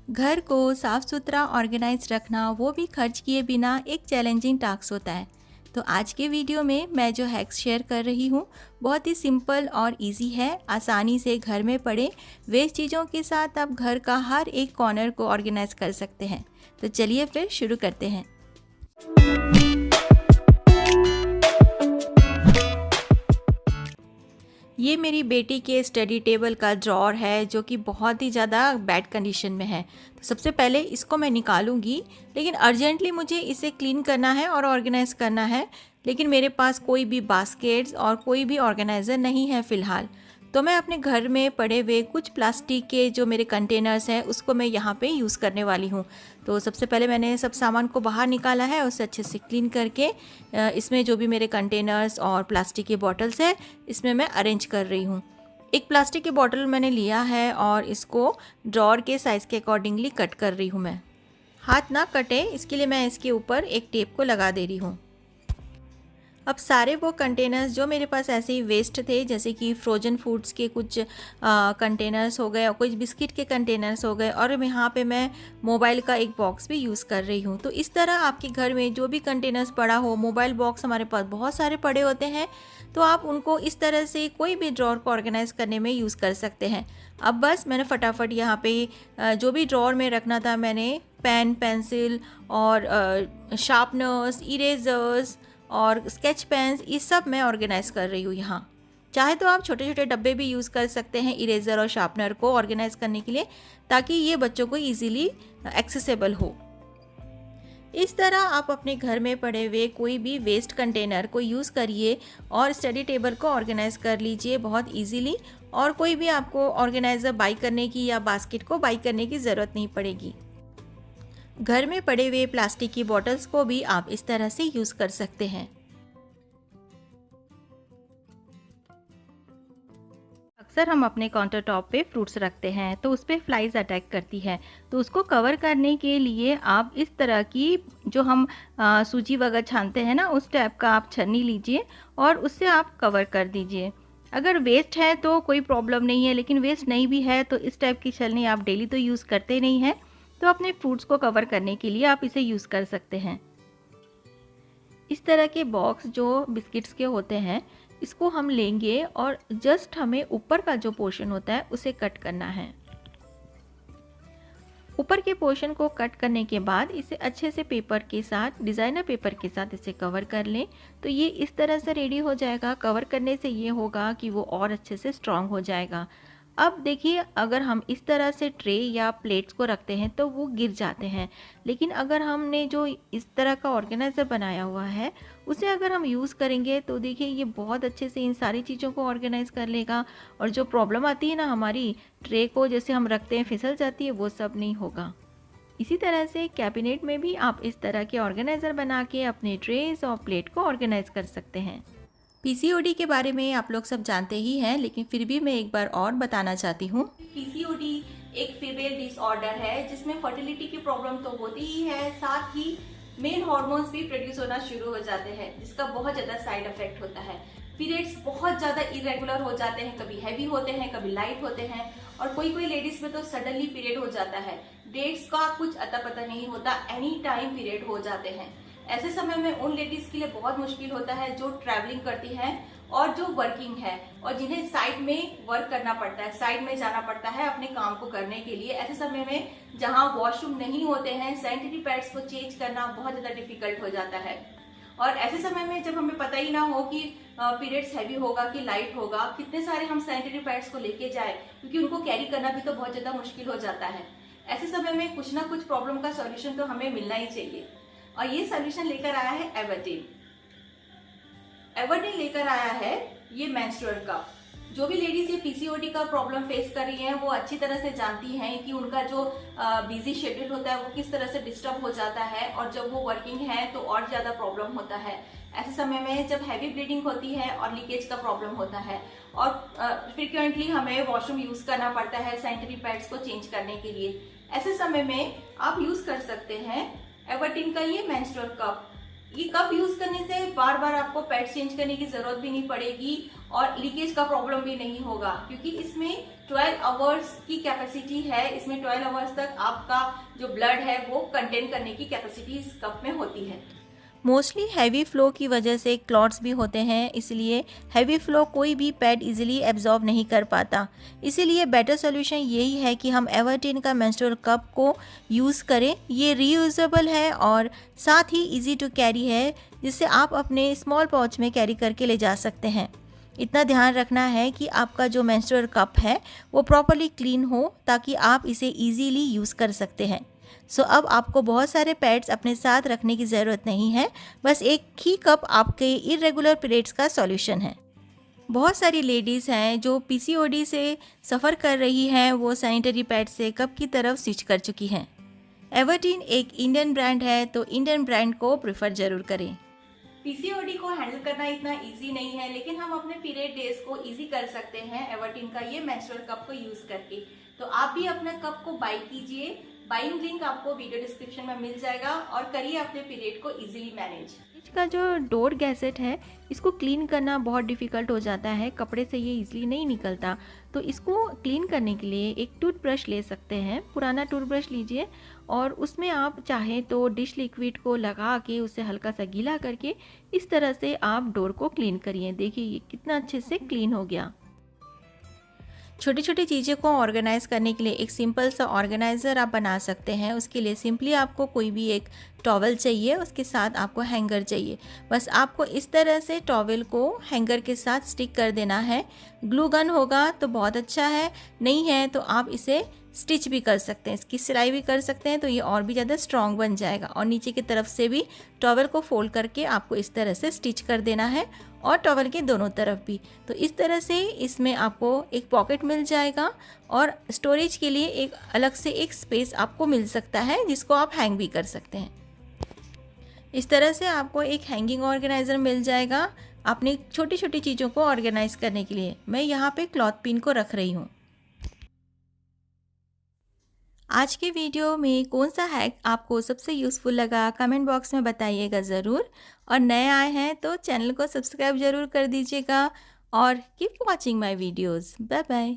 घर को साफ सुथरा ऑर्गेनाइज रखना वो भी खर्च किए बिना एक चैलेंजिंग टास्क होता है। तो आज के वीडियो में मैं जो हैक्स शेयर कर रही हूँ बहुत ही सिंपल और इजी है। आसानी से घर में पड़े वेस्ट चीज़ों के साथ आप घर का हर एक कॉर्नर को ऑर्गेनाइज कर सकते हैं। तो चलिए फिर शुरू करते हैं। ये मेरी बेटी के स्टडी टेबल का ड्रॉर है जो कि बहुत ही ज़्यादा बैड कंडीशन में है। तो सबसे पहले इसको मैं निकालूंगी, लेकिन अर्जेंटली मुझे इसे क्लीन करना है और ऑर्गेनाइज़ करना है। लेकिन मेरे पास कोई भी बास्केट्स और कोई भी ऑर्गेनाइज़र नहीं है फ़िलहाल। तो मैं अपने घर में पड़े हुए कुछ प्लास्टिक के जो मेरे कंटेनर्स हैं उसको मैं यहाँ पे यूज़ करने वाली हूँ। तो सबसे पहले मैंने सब सामान को बाहर निकाला है, उसे अच्छे से क्लीन करके इसमें जो भी मेरे कंटेनर्स और प्लास्टिक के बॉटल्स हैं इसमें मैं अरेंज कर रही हूँ। एक प्लास्टिक की बॉटल मैंने लिया है और इसको ड्रॉर के साइज़ के अकॉर्डिंगली कट कर रही हूँ मैं। हाथ ना कटे इसके लिए मैं इसके ऊपर एक टेप को लगा दे रही हूँ। अब सारे वो कंटेनर्स जो मेरे पास ऐसे ही वेस्ट थे, जैसे कि फ्रोजन फूड्स के कुछ कंटेनर्स हो गए और कुछ बिस्किट के कंटेनर्स हो गए, और यहाँ पे मैं मोबाइल का एक बॉक्स भी यूज़ कर रही हूँ। तो इस तरह आपके घर में जो भी कंटेनर्स पड़ा हो, मोबाइल बॉक्स हमारे पास बहुत सारे पड़े होते हैं, तो आप उनको इस तरह से कोई भी ड्रॉर को ऑर्गेनाइज़ करने में यूज़ कर सकते हैं। अब बस मैंने फटाफट यहाँ पे जो भी ड्रॉर में रखना था मैंने पेन, पेंसिल और शार्पनर्स, इरेजर्स और स्केच पेन्स, ये सब मैं ऑर्गेनाइज़ कर रही हूँ यहाँ। चाहे तो आप छोटे छोटे डब्बे भी यूज़ कर सकते हैं इरेज़र और शार्पनर को ऑर्गेनाइज़ करने के लिए, ताकि ये बच्चों को इजीली एक्सेसिबल हो। इस तरह आप अपने घर में पड़े हुए कोई भी वेस्ट कंटेनर को यूज़ करिए और स्टडी टेबल को ऑर्गेनाइज़ कर लीजिए बहुत इजीली, और कोई भी आपको ऑर्गेनाइज़र बाई करने की या बास्केट को बाई करने की ज़रूरत नहीं पड़ेगी। घर में पड़े हुए प्लास्टिक की बॉटल्स को भी आप इस तरह से यूज़ कर सकते हैं। अक्सर हम अपने काउंटर टॉप पे फ्रूट्स रखते हैं तो उस पर फ्लाइज अटैक करती है। तो उसको कवर करने के लिए आप इस तरह की जो हम सूजी वगैरह छानते हैं ना, उस टाइप का आप छन्नी लीजिए और उससे आप कवर कर दीजिए। अगर वेस्ट है तो कोई प्रॉब्लम नहीं है, लेकिन वेस्ट नहीं भी है तो इस टाइप की छन्नी आप डेली तो यूज़ करते नहीं हैं, तो अपने फ्रूट्स को कवर करने के लिए आप इसे यूज़ कर सकते हैं। इस तरह के बॉक्स जो बिस्किट्स के होते हैं इसको हम लेंगे और जस्ट हमें ऊपर का जो पोर्शन होता है उसे कट करना है। ऊपर के पोर्शन को कट करने के बाद इसे अच्छे से पेपर के साथ, डिज़ाइनर पेपर के साथ इसे कवर कर लें। तो ये इस तरह से रेडी हो जाएगा। कवर करने से ये होगा कि वो और अच्छे से स्ट्रॉन्ग हो जाएगा। अब देखिए, अगर हम इस तरह से ट्रे या प्लेट्स को रखते हैं तो वो गिर जाते हैं, लेकिन अगर हमने जो इस तरह का ऑर्गेनाइज़र बनाया हुआ है उसे अगर हम यूज़ करेंगे तो देखिए ये बहुत अच्छे से इन सारी चीज़ों को ऑर्गेनाइज़ कर लेगा, और जो प्रॉब्लम आती है ना हमारी ट्रे को जैसे हम रखते हैं फिसल जाती है, वो सब नहीं होगा। इसी तरह से कैबिनेट में भी आप इस तरह के ऑर्गेनाइज़र बना के अपने ट्रेस और प्लेट को ऑर्गेनाइज़ कर सकते हैं। पीसीओडी के बारे में आप लोग सब जानते ही हैं, लेकिन फिर भी मैं एक बार और बताना चाहती हूँ। पीसीओडी एक फीमेल डिसऑर्डर है जिसमें फर्टिलिटी की प्रॉब्लम तो होती ही है, साथ ही मेल हार्मोन्स भी प्रोड्यूस होना शुरू हो जाते हैं, जिसका बहुत ज़्यादा साइड इफेक्ट होता है। पीरियड्स बहुत ज़्यादा इरेगुलर हो जाते हैं, कभी हैवी होते हैं, कभी लाइट होते हैं, और कोई कोई लेडीज में तो सडनली पीरियड हो जाता है। डेट्स का कुछ अता पता नहीं होता, एनी टाइम पीरियड हो जाते हैं। ऐसे समय में उन लेडीज के लिए बहुत मुश्किल होता है जो ट्रैवलिंग करती हैं और जो वर्किंग है और जिन्हें साइड में वर्क करना पड़ता है, साइड में जाना पड़ता है अपने काम को करने के लिए। ऐसे समय में जहां वॉशरूम नहीं होते हैं, सैनिटरी पैड्स को चेंज करना बहुत ज्यादा डिफिकल्ट हो जाता है। और ऐसे समय में जब हमें पता ही ना हो कि पीरियड्स हैवी होगा कि लाइट होगा, कितने सारे हम सैनिटरी पैड्स को लेके जाए, क्योंकि उनको कैरी करना भी तो बहुत ज्यादा मुश्किल हो जाता है। ऐसे समय में कुछ ना कुछ प्रॉब्लम का सॉल्यूशन तो हमें मिलना ही चाहिए, और ये सॉल्यूशन लेकर आया है एवर्टीन। एवर्टीन लेकर आया है ये मेंस्ट्रुअल कप। जो भी लेडीज ये पीसीओडी का प्रॉब्लम फेस कर रही हैं वो अच्छी तरह से जानती हैं कि उनका जो बिजी शेड्यूल होता है वो किस तरह से डिस्टर्ब हो जाता है, और जब वो वर्किंग है तो और ज्यादा प्रॉब्लम होता है। ऐसे समय में जब हैवी ब्लीडिंग होती है और लीकेज का प्रॉब्लम होता है, और फ्रिक्वेंटली हमें वॉशरूम यूज करना पड़ता है सैनिटरी पैड्स को चेंज करने के लिए, ऐसे समय में आप यूज कर सकते हैं एवर्टीन का ये मेंस्ट्रुअल कप। ये कप यूज करने से बार बार आपको पैड चेंज करने की जरूरत भी नहीं पड़ेगी और लीकेज का प्रॉब्लम भी नहीं होगा, क्योंकि इसमें 12 आवर्स की कैपेसिटी है। इसमें 12 आवर्स तक आपका जो ब्लड है वो कंटेन करने की कैपेसिटी इस कप में होती है। मोस्टली हैवी फ्लो की वजह से क्लॉट्स भी होते हैं, इसलिए हैवी फ्लो कोई भी पैड इजीली एब्जॉर्ब नहीं कर पाता। इसीलिए बेटर सोल्यूशन यही है कि हम एवर्टीन का मेंस्ट्रुअल कप को यूज़ करें। ये रीयूजेबल है और साथ ही इजी टू कैरी है, जिससे आप अपने स्मॉल पाउच में कैरी करके ले जा सकते हैं। इतना ध्यान रखना है कि आपका जो मेंस्ट्रुअल कप है वो प्रॉपर्ली क्लीन हो, ताकि आप इसे ईजीली यूज़ कर सकते हैं। सो अब आपको बहुत सारे पैड्स अपने साथ रखने की ज़रूरत नहीं है, बस एक ही कप आपके इरेगुलर पीरियड्स का सॉल्यूशन है। बहुत सारी लेडीज़ हैं जो पीसीओडी से सफ़र कर रही हैं, वो सैनिटरी पैड से कप की तरफ स्विच कर चुकी हैं। एवर्टीन एक इंडियन ब्रांड है, तो इंडियन ब्रांड को प्रेफर ज़रूर करें। पीसीओडी को हैंडल करना इतना इजी नहीं है, लेकिन हम अपने पीरियड डेज को इजी कर सकते हैं एवर्टीन का ये मेंस्ट्रुअल कप को यूज़ करके। तो आप भी अपने कप को बाई कीजिए। बाइंग लिंक आपको वीडियो डिस्क्रिप्शन में मिल जाएगा और करिए अपने पीरियड को इजीली मैनेज। इसका जो डोर गैसेट है, इसको क्लीन करना बहुत डिफ़िकल्ट हो जाता है, कपड़े से ये इजीली नहीं निकलता। तो इसको क्लीन करने के लिए एक टूथब्रश ले सकते हैं। पुराना टूथब्रश लीजिए और उसमें आप चाहें तो डिश लिक्विड को लगा के उसे हल्का सा गीला करके इस तरह से आप डोर को क्लीन करिए। देखिए ये कितना अच्छे से क्लीन हो गया। छोटी छोटी चीज़ों को ऑर्गेनाइज़ करने के लिए एक सिंपल सा ऑर्गेनाइज़र आप बना सकते हैं। उसके लिए सिंपली आपको कोई भी एक टॉवल चाहिए, उसके साथ आपको हैंगर चाहिए। बस आपको इस तरह से टॉवल को हैंगर के साथ स्टिक कर देना है। ग्लू गन होगा तो बहुत अच्छा है, नहीं है तो आप इसे स्टिच भी कर सकते हैं, इसकी सिलाई भी कर सकते हैं, तो ये और भी ज़्यादा स्ट्रॉन्ग बन जाएगा। और नीचे की तरफ से भी टॉवल को फोल्ड करके आपको इस तरह से स्टिच कर देना है और टॉवल के दोनों तरफ भी। तो इस तरह से इसमें आपको एक पॉकेट मिल जाएगा और स्टोरेज के लिए एक अलग से एक स्पेस आपको मिल सकता है, जिसको आप हैंग भी कर सकते हैं। इस तरह से आपको एक हैंगिंग ऑर्गेनाइज़र मिल जाएगा अपनी छोटी छोटी चीज़ों को ऑर्गेनाइज़ करने के लिए। मैं यहाँ पे क्लॉथ पिन को रख रही हूँ। आज के वीडियो में कौन सा हैक आपको सबसे यूज़फुल लगा, कमेंट बॉक्स में बताइएगा ज़रूर। और नए आए हैं तो चैनल को सब्सक्राइब ज़रूर कर दीजिएगा और keep watching my videos. Bye bye.